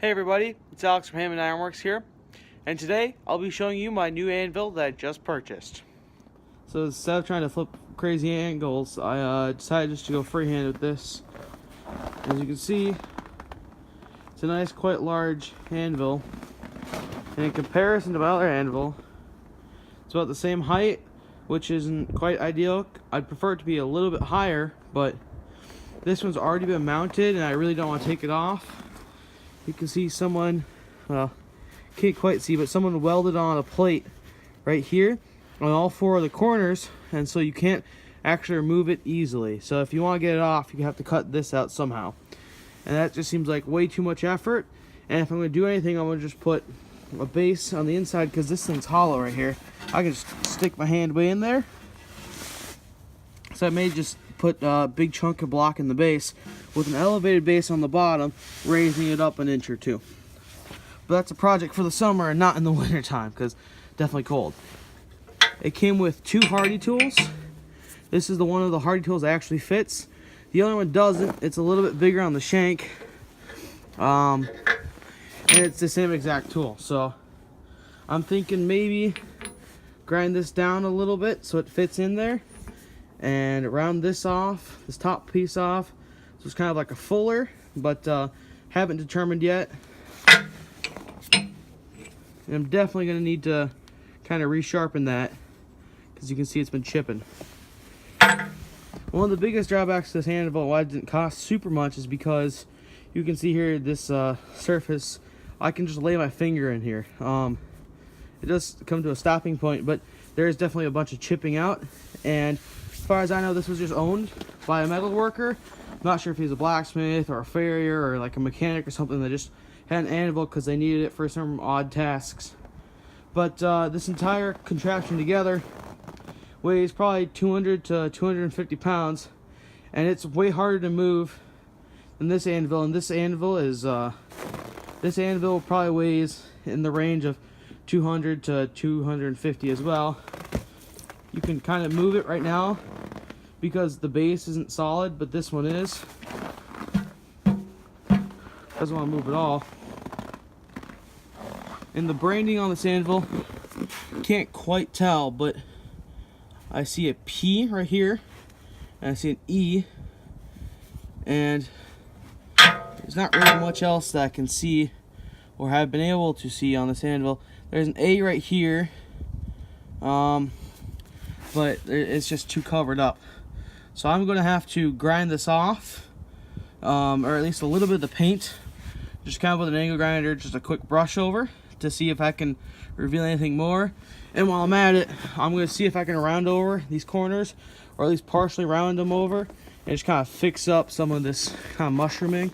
Hey everybody, it's Alex from Hannemann Ironworks here, and today I'll be showing you my new anvil that I just purchased. So instead of trying to flip crazy angles, I decided just to go freehand with this. As you can see, it's a nice, quite large anvil, and in comparison to my other anvil, it's about the same height, which isn't quite ideal. I'd prefer it to be a little bit higher, but this one's already been mounted and I really don't want to take it off. You can see someone, well, can't quite see, but someone welded on a plate right here on all four of the corners, and so you can't actually remove it easily. So if you want to get it off, you have to cut this out somehow. And that just seems like way too much effort. And if I'm going to do anything, I'm going to just put a base on the inside, because this thing's hollow right here. I can just stick my hand way in there. So I may just put a big chunk of block in the base with an elevated base on the bottom, raising it up an inch or two. But that's a project for the summer and not in the winter time, because definitely cold. It came with two Hardy tools. This is the one of the Hardy tools that actually fits. The other one doesn't. It's a little bit bigger on the shank, and it's the same exact tool. So I'm thinking maybe grind this down a little bit so it fits in there, and round this off, this top piece off, so it's kind of like a fuller, but haven't determined yet. And I'm definitely going to need to kind of resharpen that, because you can see it's been chipping. One of the biggest drawbacks to this anvil, why it didn't cost super much, is because you can see here this surface, I can just lay my finger in here. It does come to a stopping point, but there is definitely a bunch of chipping out. And as far as I know, this was just owned by a metal worker. I'm not sure if he's a blacksmith or a farrier or like a mechanic or something that just had an anvil because they needed it for some odd tasks. But this entire contraption together weighs probably 200 to 250 pounds, and it's way harder to move than this anvil. And this anvil is this anvil probably weighs in the range of 200 to 250 as well. You can kind of move it right now because the base isn't solid, but this one is. Doesn't want to move at all. And the branding on this anvil, can't quite tell, but I see a P right here, and I see an E, and there's not really much else that I can see or have been able to see on this anvil. There's an A right here, but it's just too covered up. So I'm going to have to grind this off, or at least a little bit of the paint, just kind of with an angle grinder, just a quick brush over to see if I can reveal anything more. And while I'm at it, I'm going to see if I can round over these corners, or at least partially round them over, and just kind of fix up some of this kind of mushrooming.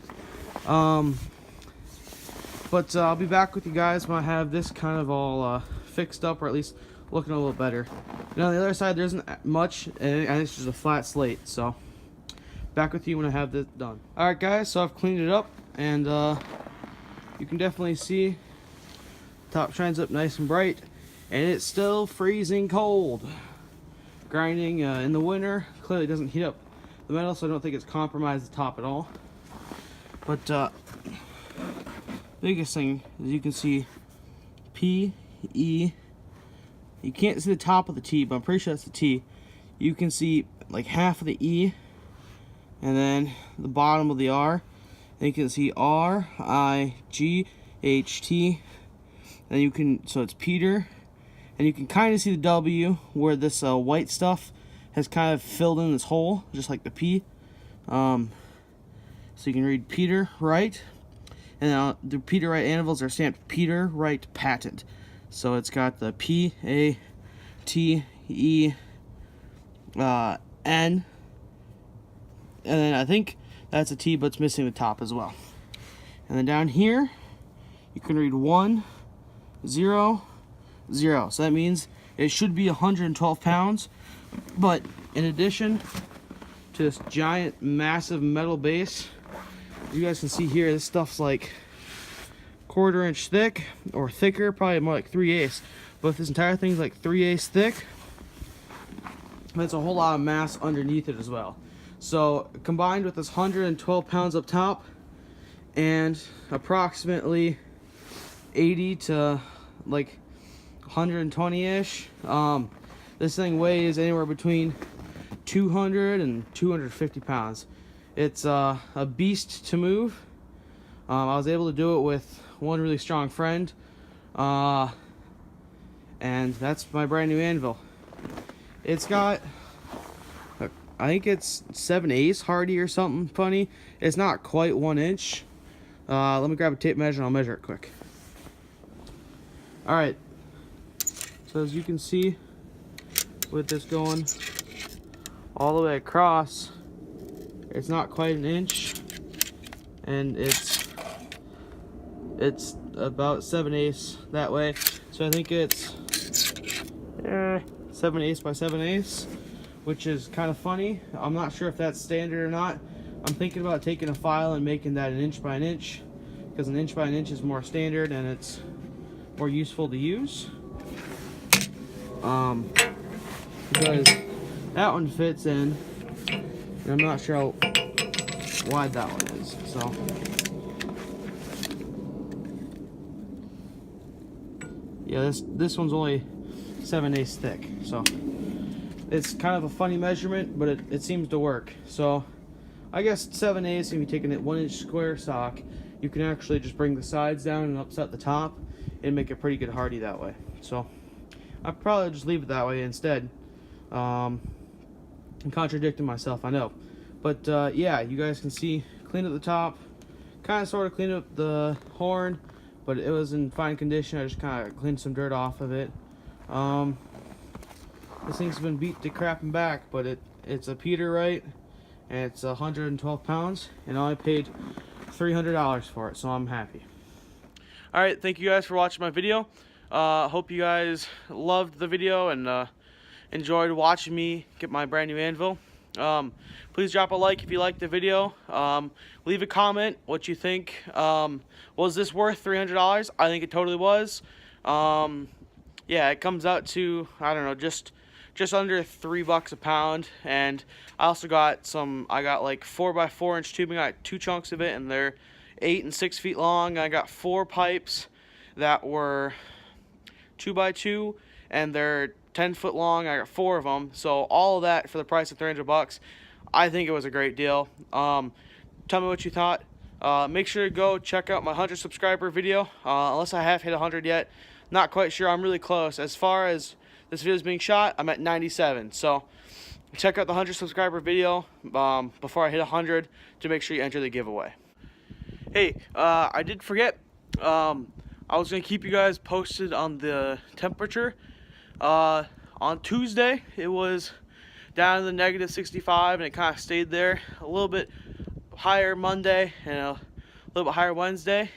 But I'll be back with you guys when I have this kind of all fixed up, or at least looking a little better. And on the other side, there isn't much, and it's just a flat slate. So back with you when I have this done. Alright guys, so I've cleaned it up, and you can definitely see top shines up nice and bright, and it's still freezing cold. Grinding in the winter clearly doesn't heat up the metal, so I don't think it's compromised the top at all. But biggest thing is you can see P, E. You can't see the top of the T, but I'm pretty sure that's the T. You can see like half of the E, and then the bottom of the R. And you can see R, I, G, H, T. And you can, so it's Peter. And you can kind of see the W where this white stuff has kind of filled in this hole, just like the P. So you can read Peter Wright. And the Peter Wright anvils are stamped Peter Wright Patent. So it's got the P, A, T, E, N. And then I think that's a T, but it's missing the top as well. And then down here, you can read 1, 0, 0. So that means it should be 112 pounds. But in addition to this giant, massive metal base, you guys can see here, this stuff's like 1/4 inch thick, or thicker, probably more like 3/8. But this entire thing's like 3/8 thick. That's a whole lot of mass underneath it as well. So combined with this 112 pounds up top, and approximately 80 to like 120-ish. This thing weighs anywhere between 200 and 250 pounds. It's a beast to move. I was able to do it with one really strong friend, and that's my brand new anvil. It's got, I think it's 7/8 hardy or something funny. It's not quite 1 inch. Let me grab a tape measure and I'll measure it quick. Alright, so as you can see, with this going all the way across, it's not quite 1 inch, and it's about 7/8 that way. So I think it's 7/8 by 7/8, which is kind of funny. I'm not sure if that's standard or not. I'm thinking about taking a file and making that 1 inch by 1 inch, because 1 inch by 1 inch is more standard and it's more useful to use. Because that one fits in, and I'm not sure how wide that one is. So yeah, this one's only 7/8 thick, so it's kind of a funny measurement, but it seems to work. So I guess 7/8, if you're taking it 1 inch square stock, you can actually just bring the sides down and upset the top and make a pretty good hardy that way. So I'd probably just leave it that way instead. I'm contradicting myself, I know. But yeah, you guys can see, clean up the top, kind of sort of cleaned up the horn, but it was in fine condition. I just kind of cleaned some dirt off of it. This thing's been beat to crap and back, but it's a Peter Wright, and it's 112 pounds, and I only paid $300 for it, so I'm happy. Alright, thank you guys for watching my video. Hope you guys loved the video and enjoyed watching me get my brand new anvil. Please drop a like if you liked the video. Leave a comment what you think. Was this worth $300? I think it totally was. Yeah, it comes out to, I don't know, just under $3 a pound. And I also got I got like 4x4 inch tubing. I got 2 chunks of it, and they're 8 and 6 feet long. I got 4 pipes that were 2x2, and they're 10 foot long. I got 4 of them. So all of that for the price of $300. I think it was a great deal. Tell me what you thought. Make sure to go check out my 100 subscriber video. Unless I have hit 100 yet. Not quite sure. I'm really close. As far as this video is being shot, I'm at 97. So check out the 100 subscriber video before I hit 100 to make sure you enter the giveaway. Hey, I did forget. I was going to keep you guys posted on the temperature. On Tuesday, it was down in the negative 65, and it kind of stayed there. A little bit higher Monday and a little bit higher Wednesday.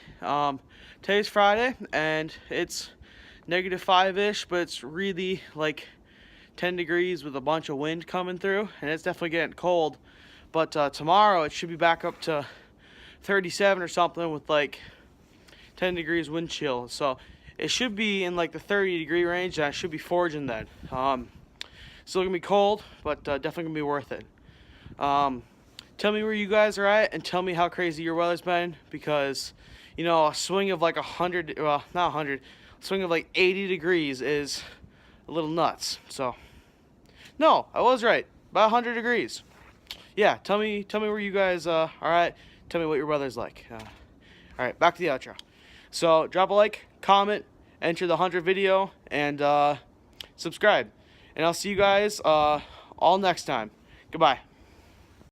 Today's Friday, and it's negative 5-ish, but it's really like 10 degrees with a bunch of wind coming through, and it's definitely getting cold. But tomorrow, it should be back up to 37 or something with like 10 degrees wind chill. So it should be in like the 30-degree range, and I should be foraging then. Still gonna be cold, but definitely gonna be worth it. Tell me where you guys are at, and tell me how crazy your weather's been, because you know, a swing of like 100, well, not 100, a swing of like 80 degrees is a little nuts. So no, I was right, about 100 degrees. Yeah, tell me where you guys are at. Tell me what your weather's like. All right, back to the outro. So drop a like, comment, enter the 100 video, and subscribe. And I'll see you guys all next time. Goodbye.